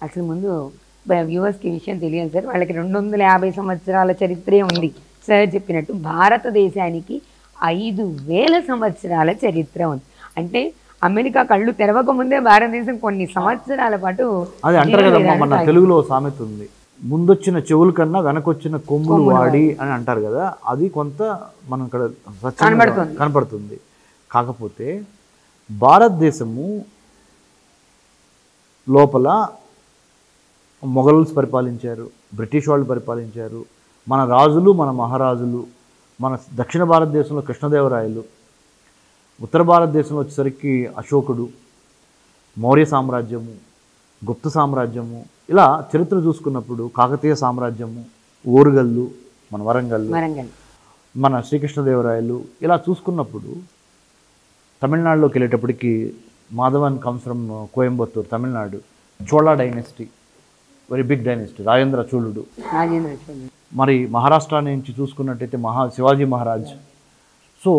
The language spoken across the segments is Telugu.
అసలు ముందు వ్యూవర్స్కి ఈ విషయం తెలియదు సార్, వాళ్ళకి 250 సంవత్సరాల చరిత్రే ఉంది. సార్ చెప్పినట్టు భారతదేశానికి 5000 సంవత్సరాల చరిత్ర ఉంది. అంటే అమెరికా కళ్ళు తెరవక ముందే భారతదేశం కొన్ని సంవత్సరాల పాటు అది అంటారు కదమ్మా, మన తెలుగులో సామెత ఉంది, ముందొచ్చిన చెవుల కన్నా వెనకొచ్చిన కొమ్ములు వాడి అని అంటారు కదా. అది కొంత మనం ఇక్కడ కనపడుతుంది. కాకపోతే భారతదేశము లోపల మొఘల్స్ పరిపాలించారు, బ్రిటిష్ వాళ్ళు పరిపాలించారు, మన రాజులు, మన మహారాజులు, మన దక్షిణ భారతదేశంలో కృష్ణదేవరాయలు, ఉత్తర భారతదేశంలో వచ్చేసరికి అశోకుడు, మౌర్య సామ్రాజ్యము, గుప్త సామ్రాజ్యము, ఇలా చరిత్ర చూసుకున్నప్పుడు కాకతీయ సామ్రాజ్యము, ఓరుగల్లు, మన వరంగల్లు, మన శ్రీకృష్ణదేవరాయలు, ఇలా చూసుకున్నప్పుడు తమిళనాడులోకి వెళ్ళేటప్పటికి Madhavan comes from Coimbatore, Tamil Nadu, Chola dynasty, very big dynasty, Rajendra చోళుడు. మరి మహారాష్ట్ర నుంచి చూసుకున్నట్టయితే శివాజీ మహారాజ్. సో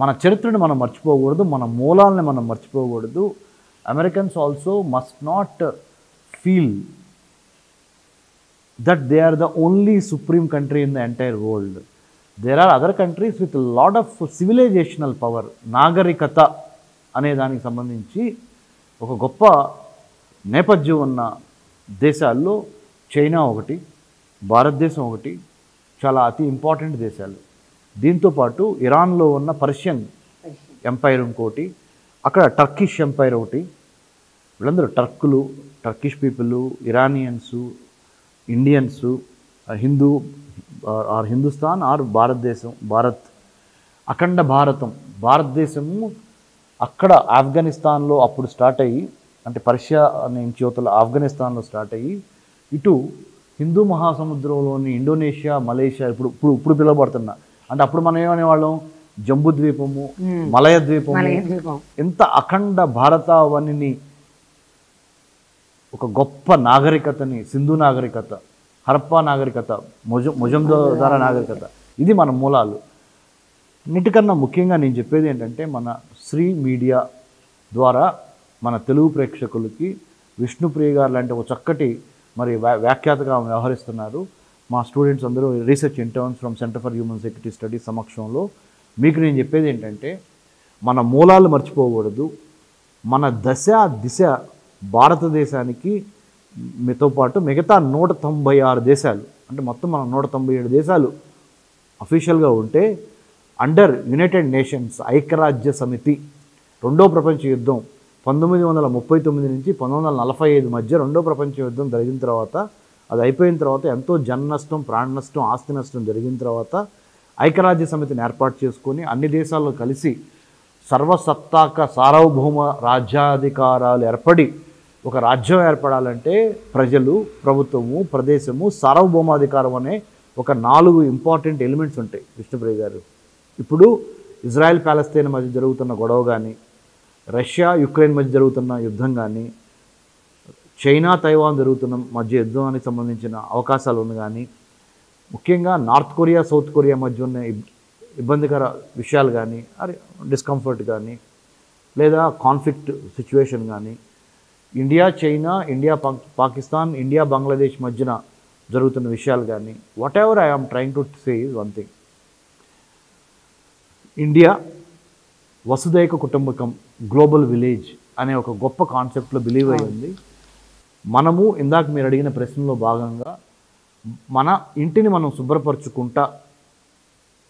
మన చరిత్రను మనం మర్చిపోకూడదు, మన మూలాలని మనం మర్చిపోకూడదు. Americans also must not feel that they are the only supreme country in the entire world. There are other countries with lot of civilizational power. నాగరికత అనే దానికి సంబంధించి ఒక గొప్ప నేపథ్యం ఉన్న దేశాల్లో చైనా ఒకటి, భారతదేశం ఒకటి, చాలా అతి ఇంపార్టెంట్ దేశాలు. దీంతోపాటు ఇరాన్లో ఉన్న పర్షియన్ ఎంపైర్ ఇంకోటి, అక్కడ టర్కిష్ ఎంపైర్ ఒకటి. వీళ్ళందరూ టర్కులు, Turkish people, Iranians, Indians, Hindustan or Bharatadesam, Bharat, అఖండ భారతం, భారతదేశము అక్కడ ఆఫ్ఘనిస్తాన్లో అప్పుడు స్టార్ట్ అయ్యి, అంటే పర్షియా నుంచి యువతల ఆఫ్ఘనిస్తాన్లో స్టార్ట్ అయ్యి ఇటు హిందూ మహాసముద్రంలోని ఇండోనేషియా, మలేషియా, ఇప్పుడు పిలువబడుతున్న, అంటే అప్పుడు మనం ఏమనేవాళ్ళం, జంబుద్వీపము, మలయ ద్వీపము, ఎంత అఖండ భారతావనిని, ఒక గొప్ప నాగరికతని, సింధు నాగరికత, హరప్పా నాగరికత, మొజందారా నాగరికత, ఇది మన మూలాలు. అన్నిటికన్నా ముఖ్యంగా నేను చెప్పేది ఏంటంటే, మన శ్రీ మీడియా ద్వారా మన తెలుగు ప్రేక్షకులకి విష్ణుప్రియ గారు లాంటి ఒక చక్కటి మరి వ్యాఖ్యాతగా వ్యవహరిస్తున్నారు. మా స్టూడెంట్స్ అందరూ research interns from centre for human security studies సమక్షంలో మీకు నేను చెప్పేది ఏంటంటే, మన మూలాలు మర్చిపోకూడదు. మన దిశ భారతదేశానికి మీతో పాటు మిగతా 196 దేశాలు, అంటే మొత్తం మనం 197 దేశాలు అఫీషియల్గా ఉంటే, అండర్ యునైటెడ్ నేషన్స్ ఐక్యరాజ్య సమితి రెండో ప్రపంచ యుద్ధం 1939 నుంచి 1945 మధ్య రెండో ప్రపంచ యుద్ధం జరిగిన తర్వాత, అది అయిపోయిన తర్వాత ఎంతో జన నష్టం, ప్రాణ నష్టం, ఆస్తి నష్టం జరిగిన తర్వాత ఐక్యరాజ్య సమితిని ఏర్పాటు చేసుకొని అన్ని దేశాల్లో కలిసి సర్వసత్తాక సార్వభౌమ రాజ్యాధికారాలు ఏర్పడి ఒక రాజ్యం ఏర్పడాలంటే ప్రజలు, ప్రభుత్వము, ప్రదేశము, సార్వభౌమాధికారం అనే ఒక 4 ఇంపార్టెంట్ ఎలిమెంట్స్ ఉంటాయి. విష్ణుప్రియ గారు, ఇప్పుడు ఇజ్రాయెల్ ప్యాలెస్తైన్ మధ్య జరుగుతున్న గొడవ కానీ, రష్యా యుక్రెయిన్ మధ్య జరుగుతున్న యుద్ధం కానీ, చైనా తైవాన్ జరుగుతున్న మధ్య యుద్ధానికి సంబంధించిన అవకాశాలు ఉంది కానీ, ముఖ్యంగా నార్త్ కొరియా సౌత్ కొరియా మధ్య ఉన్న ఇబ్బందికర విషయాలు కానీ, డిస్కంఫర్ట్ కానీ, లేదా కాన్ఫ్లిక్ట్ సిచ్యువేషన్ కానీ, India China, India Pakistan, India Bangladesh మధ్యన జరుగుతున్న విషయాలు కానీ, whatever I am trying to say is one thing. India వసుదైక కుటుంబకం, గ్లోబల్ విలేజ్ అనే ఒక గొప్ప కాన్సెప్ట్లో బిలీవ్ అయి ఉంది. మనము ఇందాక మీరు అడిగిన ప్రశ్నలో భాగంగా మన ఇంటిని మనం శుభ్రపరచుకుంటా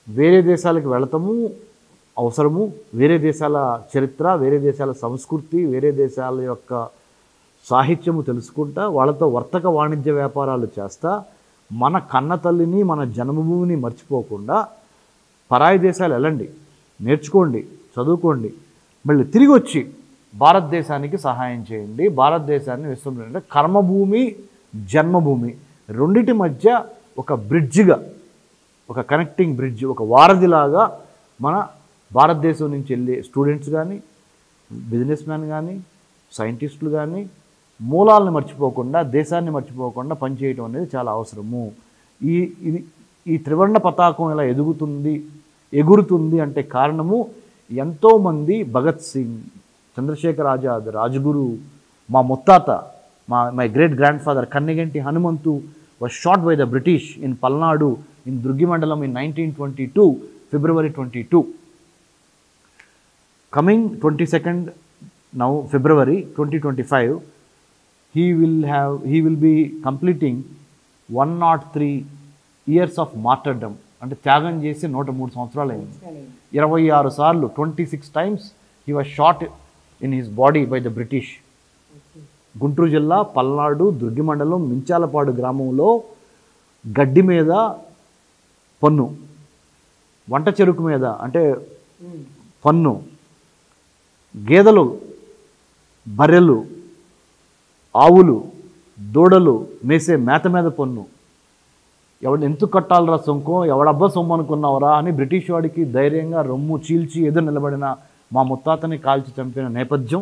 వేరే దేశాలకు వెళతాము, అవసరము, వేరే దేశాల చరిత్ర, వేరే దేశాల సంస్కృతి, వేరే దేశాల యొక్క సాహిత్యము తెలుసుకుంటా, వాళ్ళతో వర్తక వాణిజ్య వ్యాపారాలు చేస్తా, మన కన్న తల్లిని, మన జన్మభూమిని మర్చిపోకుండా పరాయి దేశాలు వెళ్ళండి, నేర్చుకోండి, చదువుకోండి, మళ్ళీ తిరిగి వచ్చి భారతదేశానికి సహాయం చేయండి. భారతదేశాన్ని విశ్వంలో కర్మభూమి, జన్మభూమి రెండింటి మధ్య ఒక బ్రిడ్జిగా, ఒక కనెక్టింగ్ బ్రిడ్జ్, ఒక వారధిలాగా మన భారతదేశం నుంచి వెళ్ళే స్టూడెంట్స్ కానీ, బిజినెస్ మ్యాన్ కానీ, సైంటిస్టులు కానీ మూలాలను మర్చిపోకుండా, దేశాన్ని మర్చిపోకుండా పనిచేయటం అనేది చాలా అవసరము. ఈ త్రివర్ణ పతాకం ఇలా ఎగురుతుంది అంటే కారణము ఎంతోమంది, భగత్ సింగ్, చంద్రశేఖర్ ఆజాద్, రాజ్గురు, మా ముత్తాత my great grandfather Kannigenti Hanumantu was shot by the British in Palnadu in Durgimandalam in 1922, February 22. Coming 22nd now February 2025, he will be completing 103 years of martyrdom. అంటే త్యాగం చేసి 103 సంవత్సరాలు అయింది. 26 సార్లు 26 times he was shot in his body by the British. Guntur జిల్లా పల్నాడు దుర్గి మండలం మించాలపాడు గ్రామంలో గడ్డి మీద పన్ను, వంట చెరుకు మీద అంటే పన్ను, గేదెలు, బర్రెలు, ఆవులు, దూడలు మేసే మేత మీద పన్ను. ఎవడు ఎందుకు కట్టాలరా సొంకో, ఎవడబ్బా సొమ్ము అనుకున్నావరా అని బ్రిటిష్ వాడికి ధైర్యంగా రొమ్ము చీల్చి ఎదురు నిలబడిన మా ముత్తాతని కాల్చి చంపిన నేపథ్యం.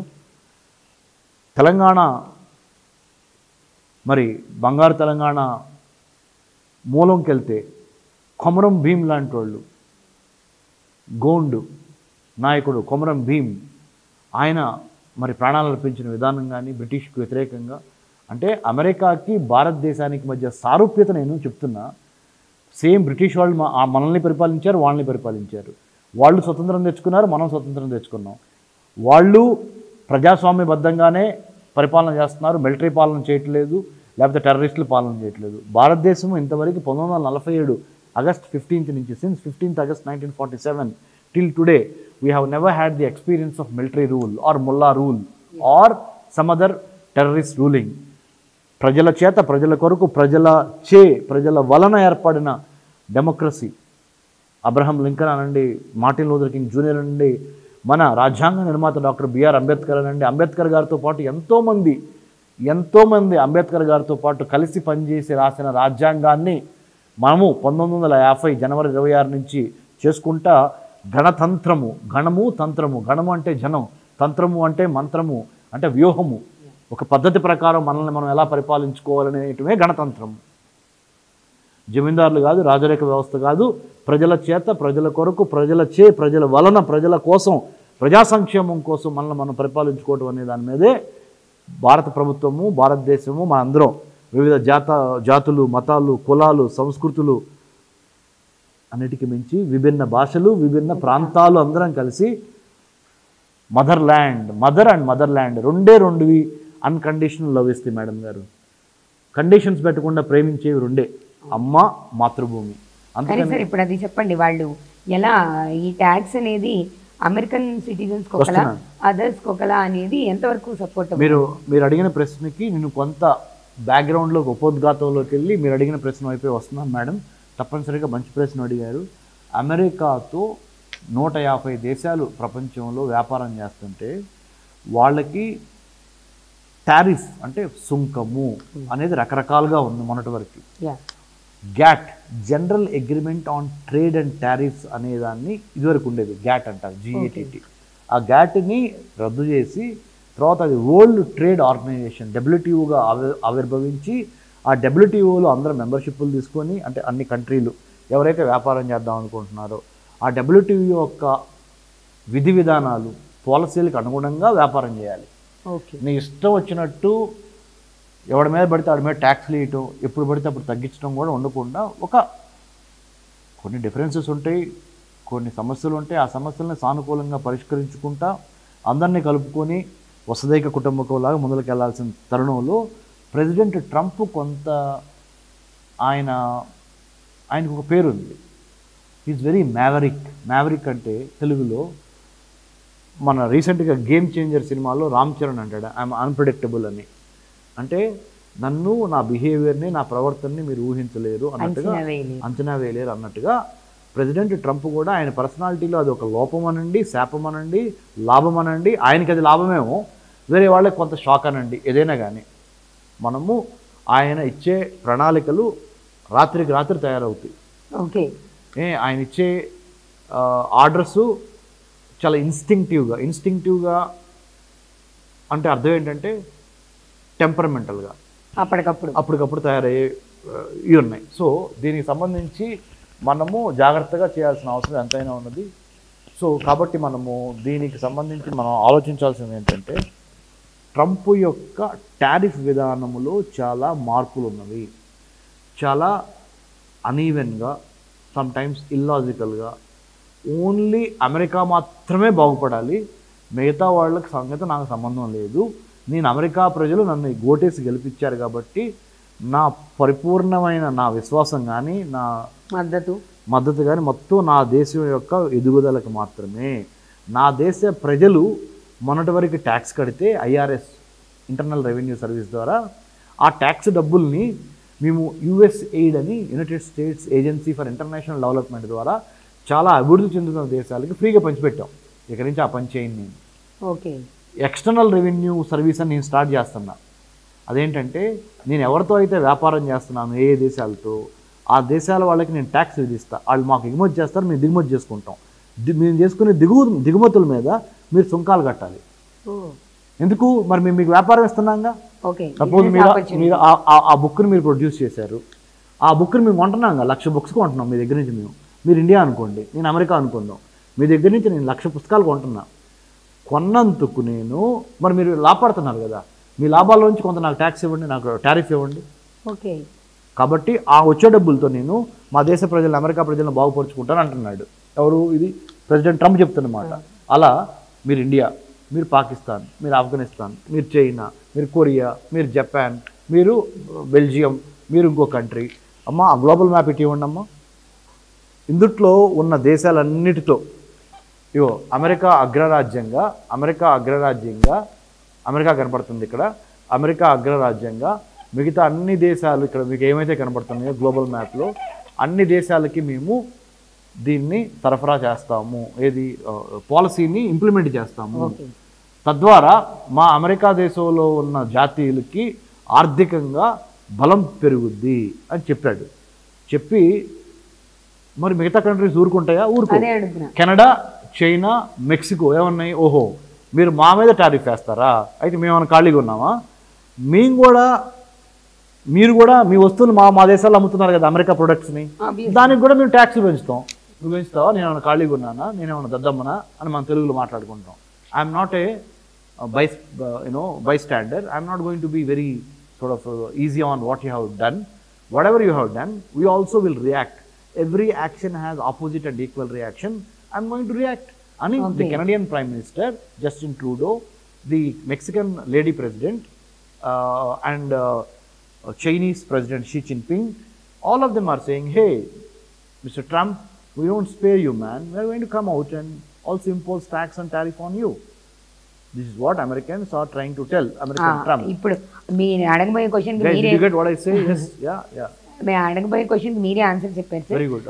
తెలంగాణ మరి బంగారు తెలంగాణ మూలంకి వెళ్తే కొమరం భీం లాంటి వాళ్ళు, గోండు నాయకుడు కొమరం భీం, ఆయన మరి ప్రాణాలు అర్పించిన విధానం కానీ బ్రిటిష్కు వ్యతిరేకంగా, అంటే అమెరికాకి భారతదేశానికి మధ్య సారూప్యత నేను చెప్తున్నా. సేమ్ బ్రిటిష్ వాళ్ళు మనల్ని పరిపాలించారు, వాళ్ళని పరిపాలించారు. వాళ్ళు స్వతంత్రం తెచ్చుకున్నారు, మనం స్వతంత్రం తెచ్చుకున్నాం. వాళ్ళు ప్రజాస్వామ్యబద్ధంగానే పరిపాలన చేస్తున్నారు, మిలిటరీ పాలన చేయట్లేదు, లేకపోతే టెర్రరిస్టుల పాలన చేయట్లేదు. భారతదేశం ఇంతవరకు 1947 ఆగస్ట్ 15 నుంచి, since 15th August 1947 till today, we have never had the experience of military rule or mullah rule or some other terrorist ruling. ప్రజల చేత, ప్రజల కొరకు, ప్రజల వలన ఏర్పడిన డెమోక్రసీ. అబ్రహం లింకన్ అనండి, మార్టిన్ లూథర్ కింగ్ జూనియర్ అనండి, మన రాజ్యాంగ నిర్మాత డాక్టర్ బిఆర్ అంబేద్కర్ అనండి, అంబేద్కర్ గారితో పాటు ఎంతోమంది అంబేద్కర్ గారితో పాటు కలిసి పనిచేసి రాసిన రాజ్యాంగాన్ని మనము 1950 జనవరి 26 నుంచి చేసుకుంటా గణతంత్రము, గణము తంత్రము, గణము అంటే జనం, తంత్రము అంటే మంత్రము, అంటే వ్యూహము, ఒక పద్ధతి ప్రకారం మనల్ని మనం ఎలా పరిపాలించుకోవాలనేటివే గణతంత్రం. జమీందారులు కాదు, రాజరేఖ వ్యవస్థ కాదు, ప్రజల చేత, ప్రజల కొరకు, ప్రజల వలన, ప్రజల కోసం, ప్రజా సంక్షేమం కోసం మనల్ని మనం పరిపాలించుకోవటం అనే దాని మీదే భారత ప్రభుత్వము, భారతదేశము, మనందరం వివిధ జాతులు, మతాలు, కులాలు, సంస్కృతులు అన్నిటికీ మించి విభిన్న భాషలు, విభిన్న ప్రాంతాలు అందరం కలిసి మదర్ అండ్ మదర్ ల్యాండ్ రెండువి అన్కండిషనల్ లవ్ ఇస్తే మేడం గారు. కండిషన్స్ పెట్టకుండా ప్రేమించేవి రెండే, అమ్మ, మాతృభూమి. అందుకని సార్ ఇప్పుడు అది చెప్పండి, వాళ్ళు ఎలా ఈ ట్యాక్స్ అనేది అమెరికన్ సిటిజన్స్ ఒకలా, అదర్స్ ఒకలా అనేది ఎంతవరకు సపోర్ట్? మీరు అడిగిన ప్రశ్నకి నేను కొంత బ్యాక్గ్రౌండ్లో ఉపోద్ఘాతంలోకి వెళ్ళి మీరు అడిగిన ప్రశ్న వైపే వస్తున్నాను మేడం. తప్పనిసరిగా మంచి ప్రశ్న అడిగారు. అమెరికాతో 150 దేశాలు ప్రపంచంలో వ్యాపారం చేస్తుంటే వాళ్ళకి టారిఫ్ అంటే సుంకము అనేది రకరకాలుగా ఉంది మొన్నటి వరకు. GATT, general agreement on trade and tariffs అనేదాన్ని ఇదివరకు ఉండేది, గ్యాట్ అంటారు, GATT. ఆ గ్యాట్ని రద్దు చేసి తర్వాత అది వరల్డ్ ట్రేడ్ ఆర్గనైజేషన్ WTOగా ఆవిర్భవించి ఆ WTOలో అందరూ మెంబర్షిప్లు తీసుకొని, అంటే అన్ని కంట్రీలు ఎవరైతే వ్యాపారం చేద్దాం అనుకుంటున్నారో ఆ WTO యొక్క విధి విధానాలు, పాలసీలకు అనుగుణంగా వ్యాపారం చేయాలి. నీ ఇష్టం వచ్చినట్టు ఎవడి మీద పడితే వాడి మీద ట్యాక్స్లు వేయటం, ఎప్పుడు పడితే అప్పుడు తగ్గించడం కూడా ఉండకుండా కొన్ని డిఫరెన్సెస్ ఉంటాయి, కొన్ని సమస్యలు ఉంటాయి. ఆ సమస్యలను సానుకూలంగా పరిష్కరించుకుంటా అందరినీ కలుపుకొని వసుదైక కుటుంబకంలాగా ముందుకు వెళ్లాల్సిన తరుణంలో ప్రెసిడెంట్ ట్రంప్ కొంత ఆయనకు ఒక పేరు ఉంది, ఈజ్ వెరీ మ్యావరిక్ అంటే తెలుగులో మన రీసెంట్గా గేమ్ చేంజర్ సినిమాలో రామ్ చరణ్ అంటాడు ఐఎమ్ అన్ప్రెడిక్టబుల్ అని. అంటే నన్ను, నా బిహేవియర్ని, నా ప్రవర్తనని మీరు ఊహించలేరు అన్నట్టుగా, అంచనా వేయలేరు అన్నట్టుగా ప్రెసిడెంట్ ట్రంప్ కూడా ఆయన పర్సనాలిటీలో అది ఒక లోపం అనండి, శాపం అనండి, లాభం అనండి, ఆయనకి అది లాభమేమో, వేరే వాళ్ళకి కొంత షాక్ అనండి, ఏదైనా కానీ మనము ఆయన ఇచ్చే ప్రణాళికలు రాత్రికి రాత్రి తయారవుతాయి. ఓకే, ఆయన ఇచ్చే ఆర్డర్సు చాలా ఇన్స్టింక్టివ్గా అంటే అర్థం ఏంటంటే టెంపరమెంటల్గా అప్పటికప్పుడు తయారయ్యే ఇవి ఉన్నాయి. సో దీనికి సంబంధించి మనము జాగ్రత్తగా చేయాల్సిన అవసరం ఎంతైనా ఉన్నది. సో కాబట్టి మనము దీనికి సంబంధించి మనం ఆలోచించాల్సింది ఏంటంటే ట్రంప్ యొక్క టారిఫ్ విధానములో చాలా మార్పులు ఉన్నవి. చాలా అనీవెన్గా, సమ్టైమ్స్ ఇల్లాజికల్గా, ఓన్లీ అమెరికా మాత్రమే బాగుపడాలి, మిగతా వాళ్ళకి సంగతి నాకు సంబంధం లేదు, నేను అమెరికా ప్రజలు నన్ను ఓటేసి గెలిపించారు కాబట్టి నా పరిపూర్ణమైన నా విశ్వాసం కానీ నా మద్దతు కానీ మొత్తం నా దేశం యొక్క ఎదుగుదలకు మాత్రమే. నా దేశ ప్రజలు మొన్నటి వరకు ట్యాక్స్ కడితే ఐఆర్ఎస్ ఇంటర్నల్ రెవెన్యూ సర్వీస్ ద్వారా ఆ ట్యాక్స్ డబ్బుల్ని మేము యుఎస్ఎయిడ్ అని United states agency for international development ద్వారా చాలా అభివృద్ధి చెందుతున్న దేశాలకి ఫ్రీగా పంచిపెట్టాం. ఇక్కడి నుంచి ఆ పని చేయండి. నేను ఓకే ఎక్స్టర్నల్ రెవెన్యూ సర్వీస్ అని నేను స్టార్ట్ చేస్తున్నా. అదేంటంటే నేను ఎవరితో అయితే వ్యాపారం చేస్తున్నాను ఏ దేశాలతో ఆ దేశాల వాళ్ళకి నేను ట్యాక్స్ విధిస్తా. వాళ్ళు మాకు ఎగుమతి చేస్తారు, మేము దిగుమతి చేసుకుంటాం. మేము చేసుకునే దిగుమతుల మీద మీరు సుంకాలు కట్టాలి. ఎందుకు? మరి మేము మీకు వ్యాపారం ఇస్తున్నాంగా. సపోజ్ మీరు ఆ బుక్ని మీరు ప్రొడ్యూస్ చేశారు, ఆ బుక్ని మేము కొంటున్నాంగా, 1,00,000 బుక్స్ కొంటున్నాం మీ దగ్గర నుంచి. మీరు ఇండియా అనుకోండి, నేను అమెరికా అనుకుందాం, మీ దగ్గర నుంచి నేను 1,00,000 పుస్తకాలు కొంటున్నా. కొన్నందుకు నేను మరి మీరు లాభపడుతున్నారు కదా, మీ లాభాల్లోంచి కొంత నాకు ట్యాక్స్ ఇవ్వండి, నాకు టారిఫ్ ఇవ్వండి. ఓకే. కాబట్టి ఆ వచ్చే డబ్బులతో నేను మా దేశ ప్రజలను అమెరికా ప్రజలను బాగుపరుచుకుంటాను అంటున్నాడు. ఎవరు? ఇది ప్రెసిడెంట్ ట్రంప్ చెప్తున్నమాట. అలా మీరు ఇండియా, మీరు పాకిస్తాన్, మీరు ఆఫ్ఘనిస్తాన్, మీరు చైనా, మీరు కొరియా, మీరు జపాన్, మీరు బెల్జియం, మీరు ఇంకో కంట్రీ, అమ్మ ఆ గ్లోబల్ మ్యాప్ ఇటు ఇవ్వండి అమ్మ. ఇందుట్లో ఉన్న దేశాలన్నిటితో ఇవో అమెరికా అగ్రరాజ్యంగా అమెరికా కనపడుతుంది ఇక్కడ. అమెరికా అగ్రరాజ్యంగా మిగతా అన్ని దేశాలు ఇక్కడ మీకు ఏమైతే కనపడుతున్నాయో గ్లోబల్ మ్యాప్లో అన్ని దేశాలకి మేము దీన్ని సరఫరా చేస్తాము. ఏది పాలసీని ఇంప్లిమెంట్ చేస్తాము. తద్వారా మా అమెరికా దేశంలో ఉన్న జాతీయులకి ఆర్థికంగా బలం పెరుగుద్ది అని చెప్పాడు. చెప్పి మరి మిగతా కంట్రీస్ ఊరుకుంటాయా? ఊరుకో. కెనడా, చైనా, మెక్సికో ఏమన్నాయి? ఓహో మీరు మా మీద టారిఫ్ వేస్తారా, అయితే మేమన్నా ఖాళీగా ఉన్నామా? మీరు కూడా మీ వస్తువులు మా దేశాల్లో అమ్ముతున్నారు కదా అమెరికా ప్రొడక్ట్స్ని, దానికి కూడా మేము ట్యాక్స్లు పెంచుతాం. నువ్వు పెంచుతావా? నేనేమన్నా ఖాళీగా ఉన్నానా, నేనేమన్నా దద్దమ్మనా అని మనం తెలుగులో మాట్లాడుకుంటాం. I'm not a bystander. I'm not going to be very sort of easy on what you have done. Whatever you have done, we also will react. Every action has opposite and equal reaction. I'm going to react. And the Canadian Prime Minister, Justin Trudeau, the Mexican Lady President, and Chinese President Xi Jinping, all of them are saying, hey, Mr. Trump, we won't spare you, man. We're going to come out and also impose tax and tariff on you. This is what Americans are trying to tell Trump. ఇప్పుడు మీరు అడగబోయే question Guys, did you get what I say? Yes, yeah. నేను అడగబోయే క్వశ్చన్ మీరే ఆన్సర్ చెప్పారు సార్. Very good.